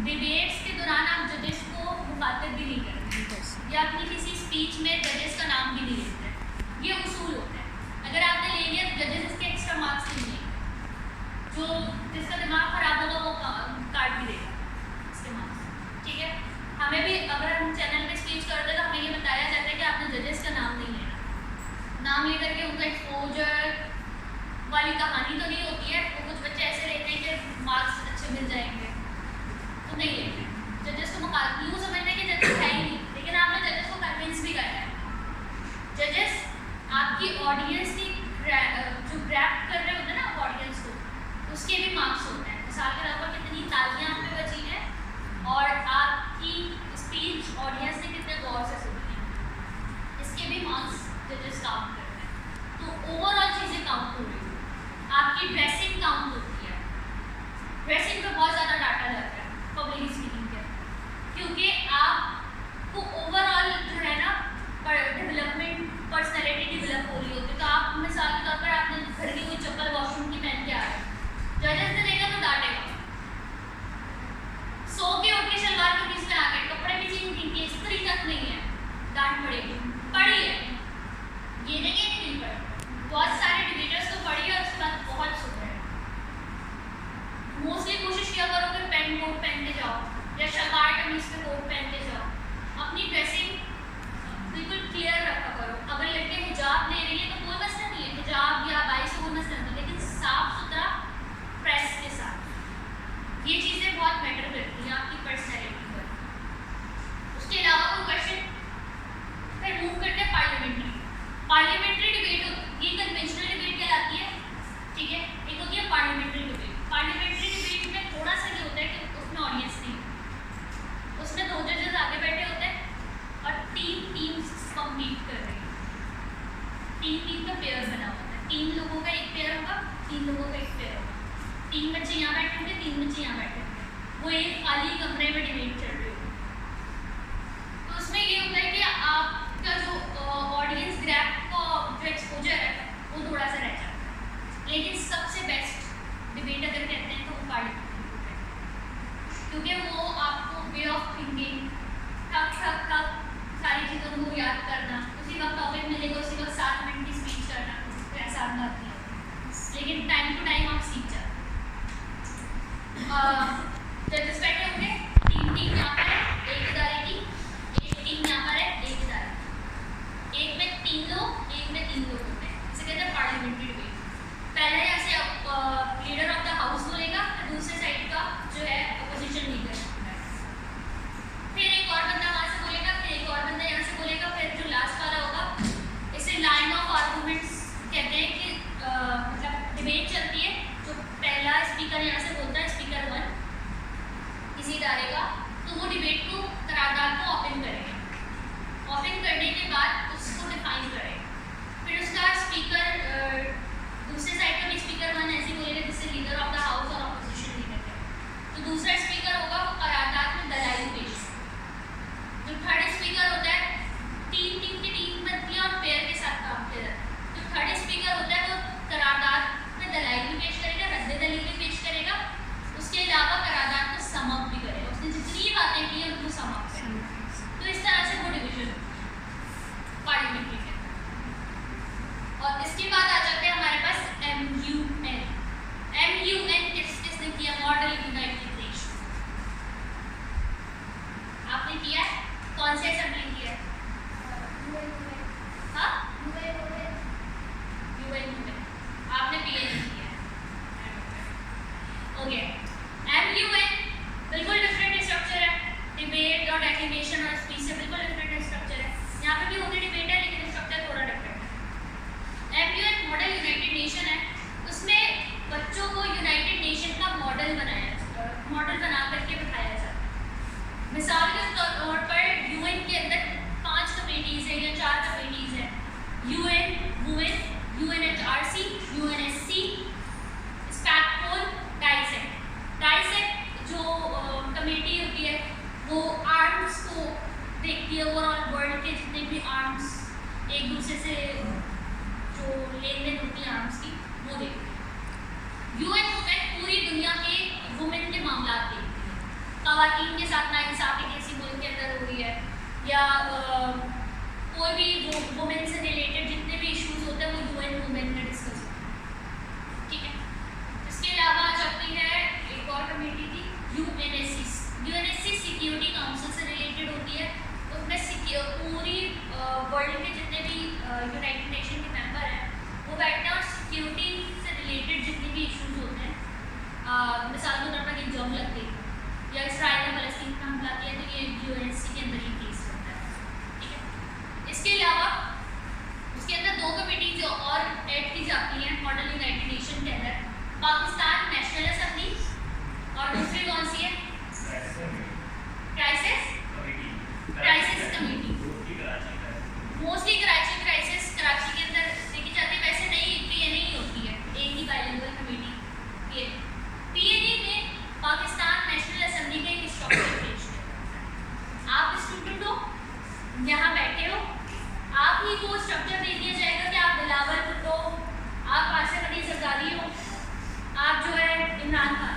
Debates के दौरान आप जजेस को मुखातिब भी नहीं करते या अपनी किसी स्पीच में जजेस का नाम भी नहीं लेते। ये उसूल होता है। अगर आपने ले लिया तो जजेस इसके एक्स्ट्रा मार्क्स नहीं लेंगे। जो जिसका दिमाग खराब होगा वो काट भी देगा इसके मार्क्स। ठीक है, हमें भी अगर हम चैनल पे स्पीच करते हैं तो हमें ये बताया जाता है कि आपने जजेस का नाम नहीं लेना। नाम लेकर के उनका एक्सपोजर वाली कहानी तो नहीं होती है। वो कुछ बच्चे ऐसे लेते हैं कि मार्क्स अच्छे मिल जाएंगे तो नहीं लेते। जजेस को यूँ समझते हैं कि जजेस है ही नहीं, लेकिन आपने जजेस को कन्विंस भी करना है। जजेस आपकी ऑडियंस की जो ग्रैब कर रहे होते हैं ना ऑडियंस को, उसके भी मार्क्स होते हैं। मिसाल के तौर पर कितनी तालियां आप पे बची हैं और आपकी स्पीच ऑडियंस ने कितने गौर से सुनी है, इसके भी मार्क्स जजेस काउंट करते हैं। तो ओवरऑल चीज़ें काउंट हो रही है। आपकी ड्रेसिंग काउंट होती है। ड्रेसिंग पे बहुत ज़्यादा डाटा जाता है पब्लिक स्पीकिंग के, क्योंकि आपको ओवरऑल जो है ना डेवलपमेंट पर्सनैलिटी डेवलप हो रही होती है। तो आप मिसाल के तौर पर आपने घर की कोई चप्पल वॉशरूम की पहन के आ रहे हैं, जजेस ने देखा तो डांटेगा। सो के उठ के शलवार के बीच में आ गए, कपड़े भी चेंज की इस्त्री तक नहीं है, डांट पड़ेगी। पढ़ी है ये नहीं पढ़ी। बहुत सारे डिबेटर्स तो पढ़ी है, उसके बाद बहुत सुधरे। मोस्टली कोशिश किया करो कि पैंट कोट पहन के जाओ या शलवार कमीज पे कोट पहन के जाओ। अपनी ड्रेसिंग बिल्कुल क्लियर रखा करो। अगर लड़के हिजाब ले रही है तो कोई मसला नहीं है, हिजाब या बाई से कोई मसला नहीं, लेकिन साफ सुथरा प्रेस के साथ। ये चीज़ें बहुत मैटर करती हैं आपकी पर्सनैलिटी पर। उसके अलावा कोई क्वेश्चन? फिर मूव करते हैं पार्लियामेंट्री डिबेट। ये कन्वेंशनल डिबेट कहलाती है। ठीक है, एक होती है पार्लियामेंट्री डिबेट। पार्लियामेंट्री डिबेट में थोड़ा सा ये होता है कि उसमें ऑडियंस नहीं है, उसमें दो जजेस आगे बैठे होते हैं और तीन टीम्स कम्पीट कर रही है। तीन का पेयर बना होता है। 3 लोगों का एक पेयर होगा, 3 लोगों का एक पेयर होगा। 3 बच्चे यहाँ बैठे होंगे, 3 बच्चे यहाँ बैठे होंगे। वो एक खाली कमरे में डिबेट चल रही होगी। तो उसमें ये होता है कि आपका जो ऑडियंस ग्रैब का जो एक्सपोजर है वो थोड़ा सा रह जाता है। लेकिन सबसे बेस्ट डिबेट अगर कहते हैं तो वो पार्लियामेंट्री डिबेट है, क्योंकि वो आपको वे ऑफ थिंकिंग ठक सारी चीज़ों को याद करना, उसी वक्त टॉपिक मिलेगा उसी वक्त 7 मिनट की स्पीच करना, तो ऐसा बात नहीं होती। लेकिन टाइम टू टाइम आप सीख जाते हैं। जजेस बैठे होंगे, 3 टीम यहाँ पर है, एक इदारे की, एक टीम यहाँ पर है, एक इदारे की। एक में 3 लोग, एक में 3 लोग होते हैं। इसे कहते हैं पार्लियामेंट्री डिबेट। पहले यहाँ से लीडर ऑफ द हाउस बोलेगा, दूसरे साइड का जो है अपोजिशन लीडर, फिर एक और बंदा वहाँ से बोलेगा, फिर एक और बंदा यहाँ से बोलेगा, फिर जो लास्ट वाला होगा। इसे लाइन ऑफ आर्गूमेंट्स कहते हैं कि मतलब डिबेट चलती है। जो पहला स्पीकर यहाँ से बोलता है, स्पीकर 1 किसी इदारे का, तो वो डिबेट को करारदाद को ओपन करेगा। ओपन करने के बाद उसको डिफाइन करेगा। फिर उसका खवातीन के साथ नाइंसाफी किसी मुल्क के अंदर हो रही है, या कोई भी वुमेन से रिलेटेड जितने भी इश्यूज होते हैं वो यूएन वुमेन में डिस्कस होते हैं, ठीक है। इसके अलावा चलती है एक और कमेटी थी यूएनएससी सिक्योरिटी काउंसिल से रिलेटेड होती है। उसमें पूरी वर्ल्ड के जितने भी यूनाइटेड नेशन के मेंबर हैं वो बैठते हैं और सिक्योरिटी से रिलेटेड जितने भी इश्यूज होते हैं, मिसाल के तौर पर एक जॉब लग गई या इसराइल ने फलस्तीन पर हमला किया तो ये यूएनएससी के अंदर ही केस होता है, ठीक है। इसके अलावा उसके अंदर दो कमेटीज और ऐड की जाती हैं मॉडल यूनाइटेड नेशन के अंदर, पाकिस्तान नेशनल असेंबली और दूसरी कौन सी है, crisis committee. Mostly Karachi crisis Karachi के अंदर देखी जाती है, वैसे नहीं पीएनए ही होती है, एक ही बाइलिंगुअल कमेटी। पीएनए में पाकिस्तान नेशनल असेंबली का एक स्ट्रक्चर पेश किया। आप स्टूडेंट हो, यहाँ बैठे हो, आप ही को स्ट्रक्चर दे दिया जाएगा कि आप बिलावल भुट्टो, आप आसिफ अली जरदारी हो, आप जो है इमरान खान।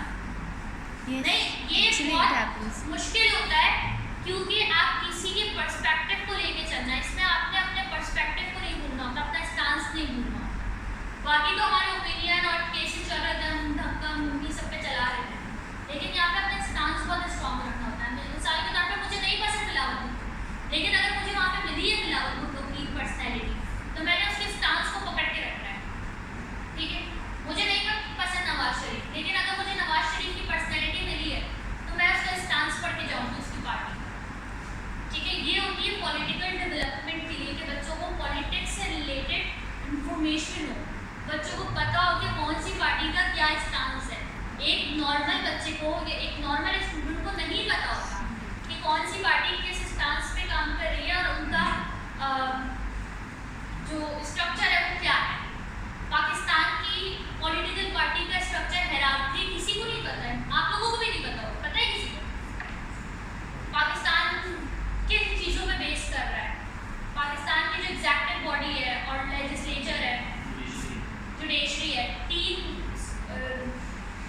नहीं, ये बहुत मुश्किल होता है क्योंकि आप किसी के पर्सपेक्टिव को लेके चलना है, इसमें आपने अपने पर्सपेक्टिव को नहीं भूलना होता, अपना स्टांस नहीं भूलना होता। बाकी तो हमारे ओपिनियन और केसेस चल रहे थे, हम धक्का मुक्की सब पे चला रहे थे, लेकिन यहाँ पे अपना स्टांस बहुत स्ट्रॉन्ग रखना होता है। मिसाल के तौर पर मुझे नहीं पसंद बिलावल भुट्टो, लेकिन अगर मुझे वहाँ पे मिली है बिलावल भुट्टो की पर्सनैलिटी तो मैंने उसके स्टांस को पकड़ के रखना है, ठीक है। मुझे नहीं पसंद नवाज शरीफ, लेकिन अगर मुझे नवाज शरीफ की पर्सनैलिटी मिली है तो मैं उसका स्टांस पढ़ के जाऊँगी उसकी पार्टी, ठीक है। ये होती है पॉलिटिकल डेवलपमेंट के लिए कि बच्चों को पॉलिटिक्स से रिलेटेड इंफॉर्मेशन हो, बच्चों को पता हो कि कौन सी पार्टी का क्या स्टांस है। एक नॉर्मल बच्चे को या एक नॉर्मल स्टूडेंट को नहीं पता होता कि कौन सी पार्टी किस स्टांस पे काम कर रही है और उनका जो स्ट्रक्चर है वो क्या है। पाकिस्तान की पॉलिटिकल पार्टी का स्ट्रक्चर हैरारकी किसी को नहीं पता है, आप लोगों को भी नहीं पता होगा, पता है किसी को पाकिस्तान किन चीज़ों पे बेस कर रहा है। पाकिस्तान की जो एग्जेक्टिव बॉडी है और लेजिस्लेचर है, जुडिशरी है, तीन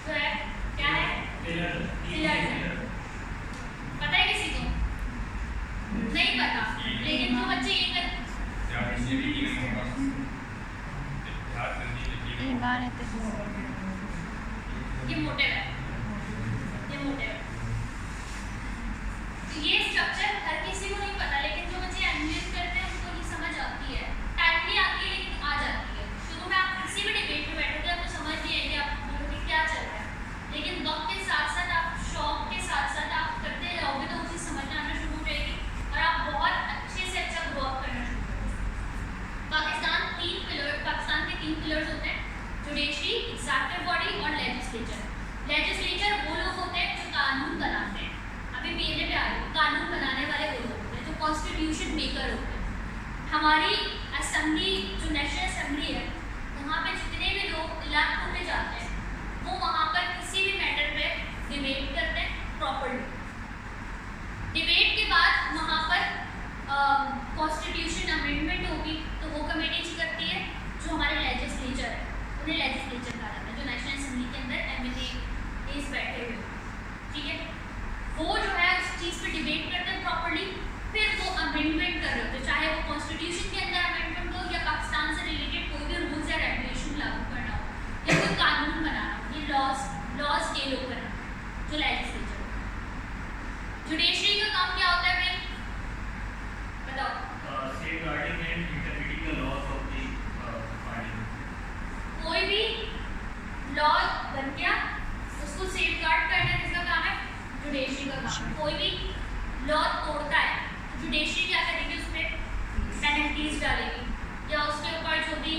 जो है क्या है पिलर है, पता है किसी को नहीं पता, लेकिन जो बच्चे ये कर ये मोटिव है, ये मोटिव है। तो ये स्ट्रक्चर हर किसी को नहीं पता, लेकिन जो बच्चे एनालाइज करते हैं उनको ये समझ आती है, टाइमली आती है लेकिन आ जाती है। शुरू में आप किसी भी डिबेट में बैठोगे आपको समझ नहीं आएगी, आप बोलोगे क्या चल रहा है, लेकिन वक्त के साथ साथ आप शौक के साथ साथ आप करते जाओगे तो उसी समझ में आना शुरू हो जाएगी और आप बहुत अच्छे से अच्छा ग्रो अप करना शुरू करोगे। पाकिस्तान के तीन पिलर्स होते हैं, जुडिशरी, एग्जेक्टिव बॉडी और लेजिस्लेचर। लेजिस्लेचर वो लोग होते हैं जो कानून बनाते हैं, अभी पीएनए पे आ रही है, कानून बनाने वाले वो लोग होते हैं जो कॉन्स्टिट्यूशन मेकर होते हैं। हमारी असेंबली जो नेशनल असेंबली है वहाँ पे जितने भी लोग इलेक्ट होने जाते हैं वो वहाँ पर किसी भी मैटर पे डिबेट करते हैं प्रॉपर्ली। डिबेट के बाद वहाँ पर कॉन्स्टिट्यूशन अमेंडमेंट होगी तो वो कमेटी करती है जो हमारे लेजिस्लेचर है, उन्हें लेजिस्लेचर कहा जाता है, जो नेशनल असेंबली के अंदर एमएलए बैठे हुए, ठीक है। वो जो है उस चीज़ पे डिबेट करते हैं प्रॉपर्ली, फिर वो अमेंडमेंट कर रहे होते हैं, चाहे वो कॉन्स्टिट्यूशन के अंदर अमेंडमेंट हो या पाकिस्तान से रिलेटेड कोई भी रूल्स या रेगुलेशन लागू करना हो या कोई कानून बनाना हो, ये लॉज के लोग करना, जो लेजिस्लेचर हो। जुडिशरी का काम क्या होता है भाई बताओ? Safeguarding and interpreting the laws of the party. कोई भी लॉ बन गया उसको सेफगार्ड करना किसका काम है? जुडिशरी का काम है। कोई भी लॉ तोड़ता है तो जुडिशरी क्या करेगी, उस पर पेनल्टीज डालेगी या उसके ऊपर जो भी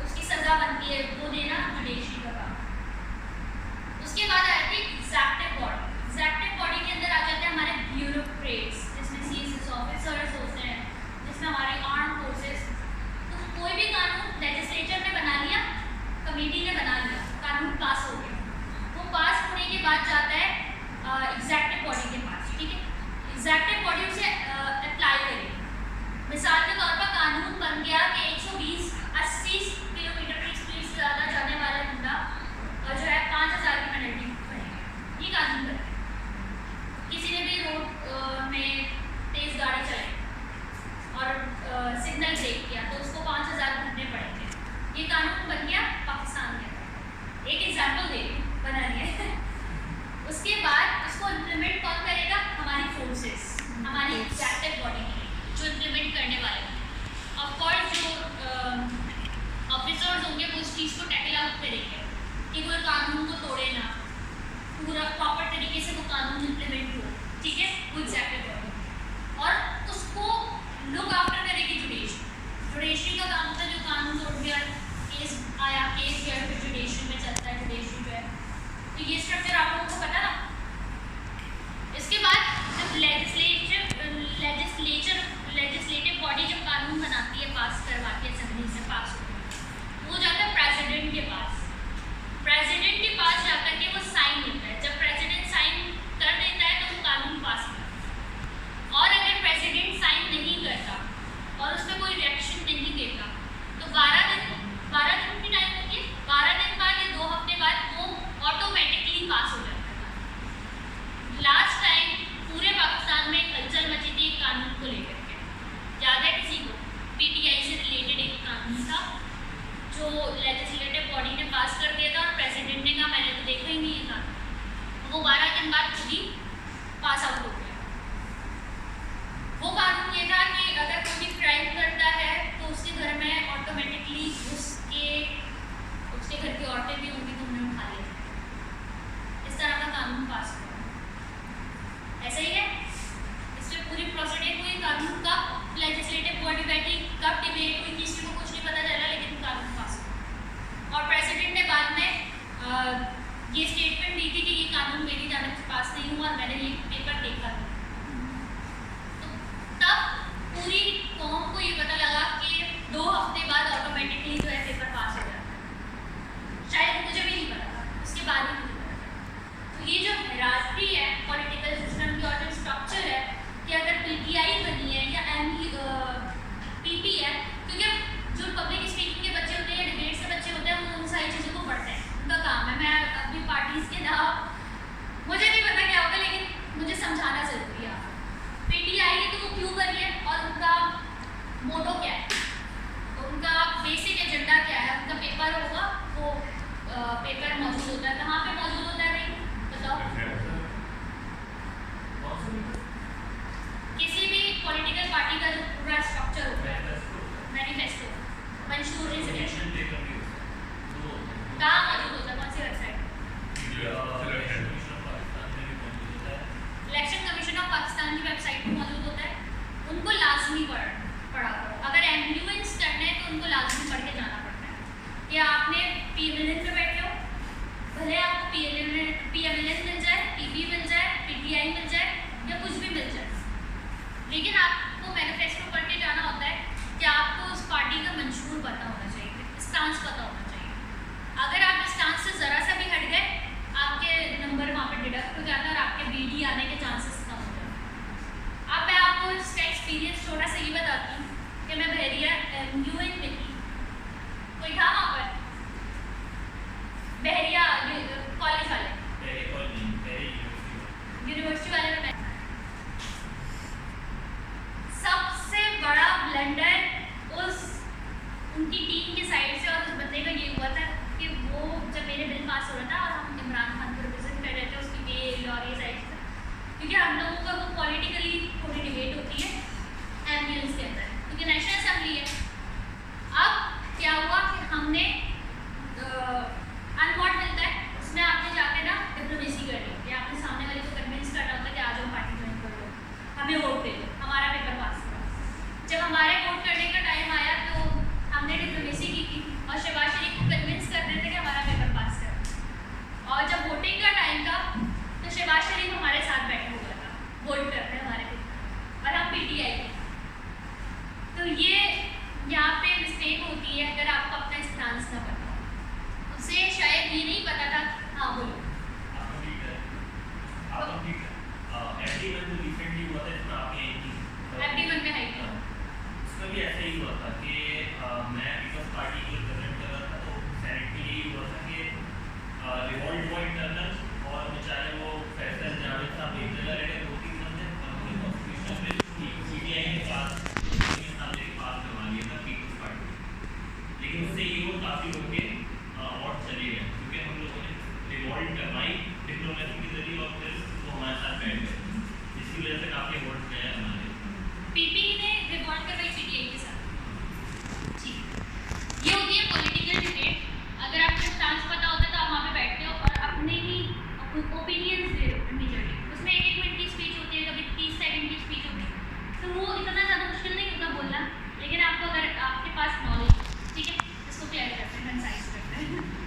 उसकी सज़ा बनती है वो देना जुडिशरी का काम। उसके बाद आती है एग्जेक्टिव बॉडी। एग्जेक्टिव बॉडी के अंदर आ जाते हैं हमारे ब्यूरोक्रेट्स, जिसमें सीएसएस ऑफिसर्स होते हैं, जिसमें हमारे आर्म फोर्सेस। तो कोई भी कानून लेजिस्लेचर ने बना लिया, कमेटी ने बना लिया, कानून पास हो गया, वो पास होने के बाद जाता है एग्जेक्टिव बॉडी के पास, ठीक है। एग्जेक्टिव बॉडी उसे अप्लाई करेगी। मिसाल के तौर पर कानून बन गया कि 120-80 किलोमीटर की स्पीड से ज़्यादा जाने वाला बंदा जो है 5000 की पेनल्टी पड़ेगी, ये कानून बन गया। तरीके कि कोई कानून को तोड़े ना, पूरा प्रॉपर तरीके से वो कानून इम्प्लीमेंट हो, ठीक है, वो एग्जैक्टिव बॉडी, और उसको लुक आफ्टर करेगी जुडिशरी। जुडिशरी का काम होता है जो कानून तोड़ गया, केस आया, केस गया, फिर जुडिशरी में चलता है, जुडिशरी जो है। तो ये स्ट्रक्चर आप लोगों को पता ना। इसके बाद जब लेजिस्लेटिव बॉडी जब कानून बनाती है, पास करवाती है, असेंबली से पास होती है, वो जाता है प्रेसिडेंट के पास। प्रेसिडेंट के पास जाकर के वो साइन होता है। जब प्रेसिडेंट साइन कर देता है तो वो कानून पास होता है। और अगर प्रेसिडेंट साइन नहीं करता और उस पर कोई रिएक्शन नहीं देता तो 12 दिन की टाइम होती है, 12 दिन बाद या 2 हफ्ते बाद वो ऑटोमेटिकली पास हो जाता है। लास्ट टाइम पूरे पाकिस्तान में हलचल मची थी एक कानून को लेकर के, याद है किसी को? पीटीआई से रिलेटेड एक कानून था जो लेजिस्लेटिव बॉडी ने पास कर दिया था और प्रेसिडेंट ने कहा मैंने तो देखा ही नहीं है कानून। वो 12 दिन बाद खुद ही पास आउट हो गया। वो कानून ये था कि अगर कोई भी क्राइम करता है तो उसके घर में ऑटोमेटिकली उसके घर की औरतें भी होंगी तो उन्हें उठा लेते हैं। इस तरह का कानून पास हुआ। ऐसा ही है, इसमें पूरी प्रोसीडिंग हुई, कानून का लेजिस्लेटिव बॉडी बैठी, कब डिबेट हुई किसी को कुछ नहीं पता चला, लेकिन कानून पास हुआ। और प्रेसिडेंट ने बाद में ये स्टेटमेंट दी थी कि ये कानून मेरी जानिब से पास नहीं हुआ और मैंने ये पेपर देखा था। तो तब पूरी कौम को ये पता लगा कि 2 हफ्ते बाद ऑटोमेटिकली जो है पेपर पास हो जाता है। शायद मुझे भी नहीं पता था, उसके बाद ही मुझे पता था। तो ये जो हेरास्ट्री है पॉलिटिकल सिस्टम की और जो स्ट्रक्चर है कि अगर पीटीआई बनी है या पीपी है, क्योंकि जो पब्लिक स्पीकिंग के बच्चे होते हैं या डिबेट से बच्चे होते हैं वो उन सारी चीज़ों को पढ़ते हैं, उनका काम है। मैं अपनी पार्टीज़ के नाम मुझे नहीं पता क्या होगा, लेकिन मुझे समझाना ज़रूरी है। पीटीआई तो वो क्यों बनी है और उनका मोटो क्या है, उनका बेसिक एजेंडा क्या है, उनका पेपर होगा, वो पेपर मौजूद होता है। कहाँ पे मौजूद होता है भाई बताओ? किसी भी पॉलिटिकल पार्टी का जो पूरा स्ट्रक्चर होता है, मैनिफेस्टो, मंशूर रेजोल्यूशन कहाँ मौजूद होता है, कौन सी website? Election commission of Pakistan की वेबसाइट पर मौजूद होता है। उनको लाजमी पढ़ा करो, अगर इन्फ्लुएंस करना है तो उनको लाजमी पढ़ के जाना पड़ता है। कि आपने पीएमएलएन पे बैठे हो, भले आपको पीएमएलएन मिल जाए, पीपी मिल जाए, पीटीआई मिल जाए या कुछ भी मिल जाए, लेकिन आपको मैनिफेस्टो पढ़ के जाना होता है कि आपको उस पार्टी का मंशूर पता होना चाहिए, स्टांस पता होना चाहिए। अगर आप स्टांस से ज़रा सा भी हट गए, आपके नंबर वहाँ पर डिडक्ट हो जाता है और आपके बीडी आने के चांसेस कम हो जाते हैं। अब मैं आपको इसका एक्सपीरियंस थोड़ा सा ये बताती हूँ कि मैं बहरिया यूएन में थी, कोई था वहाँ पर बहरिया कॉलेज वाले, यूनिवर्सिटी वाले में सबसे बड़ा ब्लंडर उनकी टीम की साइड से और उस बंदे का ये हुआ था कि वो जब मेरे बिल पास हो रहा था और हम इमरान खान को रिप्रेजेंट कर रहे थे उसकी बेल और ये साइड से, क्योंकि हम लोगों का वो पॉलिटिकली थोड़ी डिबेट होती है एम्बुलेंस के अंदर, क्योंकि नेशनल असेंबली है। अब क्या हुआ कि हमने अनवॉट मिलता है, उसमें आपने जाके ना डिप्लोमेसी करनी होती है, आपने सामने वाले को कन्विंस करना होता है कि आज हम पार्टी ज्वाइन कर लो, हमें वोट दे दो, हमारा पेपर पास हुआ। जब हमारे वोट करने का टाइम आया तो हमने डिप्लोमेसी की थी और शहबाज शरीफ को कन्विंस कर रहे थे कि हमारा पेपर पास कर। और जब वोटिंग का टाइम था तो शहबाज शरीफ हमारे साथ बैठे हुआ था, वोट करते हैं हमारे पेपर और हम पीटीआई थे। तो ये यहाँ पे मिस्टेक होती है अगर आपको अपना स्टांस ना पता हो। उसे शायद ये नहीं पता था। हाँ बोलो। FD1 में है उसमें भी ऐसे ही हुआ था कि मैं पीपल्स पार्टी को रिप्रेजेंट कर रहा था, तो सेनेट में यही हुआ था कि रिवॉल्ट हुआ इंटरनल और बेचारे वो फैसल जावेद साहब एक जगह रहे 2-3 बंदे उन्होंने कॉन्स्टिट्यूशन में पीटीआई के पास सामने पास करवा लिया था पीपल्स पार्टी, लेकिन उससे ये वो काफ़ी होके और चले गए क्योंकि हम लोगों ने रिवॉल्ट करवाई डिप्लोमेसी के जरिए और फिर वो हमारे साथ बैठ गए, जिसकी वजह से काफ़ी वोट गए हमारे। पीपी ने रिवॉल्ट करवाई पीटीआई के साथ। ठीक, ये होती है पॉलिटिकल डिबेट। अगर आपको स्टांस ले रहे हैं मेजरली, उसमें 1-1 मिनट की स्पीच होती है, कभी 30 सेकंड की स्पीच होती है, तो वो इतना ज़्यादा मुश्किल नहीं होता बोलना, लेकिन आपको अगर आपके पास नॉलेज, ठीक है, इसको क्लियर करते हैं, कंसाइज करते हैं